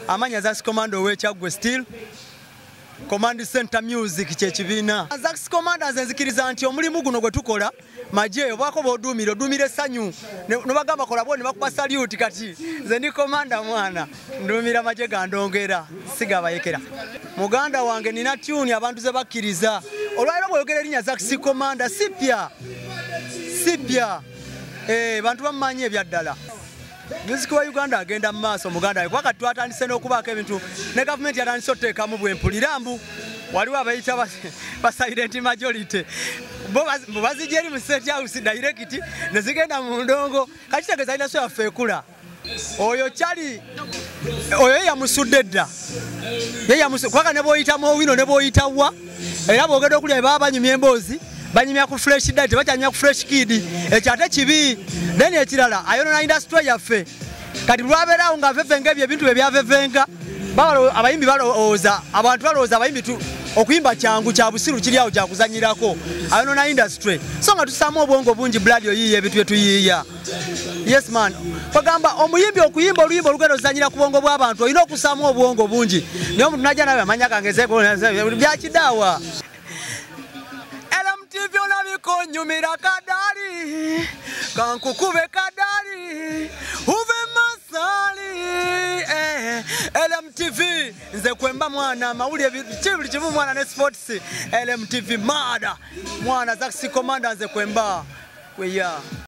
Amanya Zax Commando wechaggwe still Command Center Music kyekibina. Zax Commando nzikiriza nti omulimu guno gwe tukola maje obako bodumire sanyu no bagamba kola bone bakuba salute kati nze ndi commander mwana ndumira maje gandongera sigabayekera muganda wange nina tune abantu ze bakkiriza olwairo boyogera linya Zax Commando sipya bantu bamanye byaddala. Music wa Uganda agenda maaso muganda kwa katwatandise n'okubaka ebintu ne government yatandise oteekamu bwempulirambu waliwo abayita ba silent majority bo bazijeri mu state house direct ne zigenda mu ndongo kati tegeza ina so yafeekula oyo chali oyo yamusudde dda ye yamusu kwaka ne boyita mu wino ne boyita wa era bogedde okulya baba banyumya emboozi banyumya ku fresh diet bachanya ku fresh kid ekyate kibi then ekirala ayono na industry yaffe kati lwabera nga vevenge ebintu ebyavevenga balo abayimbi balooza abantu balooza abayimbi tu okuyimba kyangu kya busiru kiri awo kya kuzanyirako ayono na industry so nga tusamu obwongo bungi blood oyiye ebitu etuyiya. Yes man bagamba omuyimbi okuyimba oluyimba olugendo zanyira ku bwongo bw'abantu olina okusamu obwongo bungi niyo omuntu najja nawe amanya kangezeko bya kidawa LMTV olabikonyumira kadali kankukube kadali uve masali LMTV nze kwemba mwana mawuli buli kimu mwana ne sports LMTV mada mwana Zax Commando nze kwemba kweya.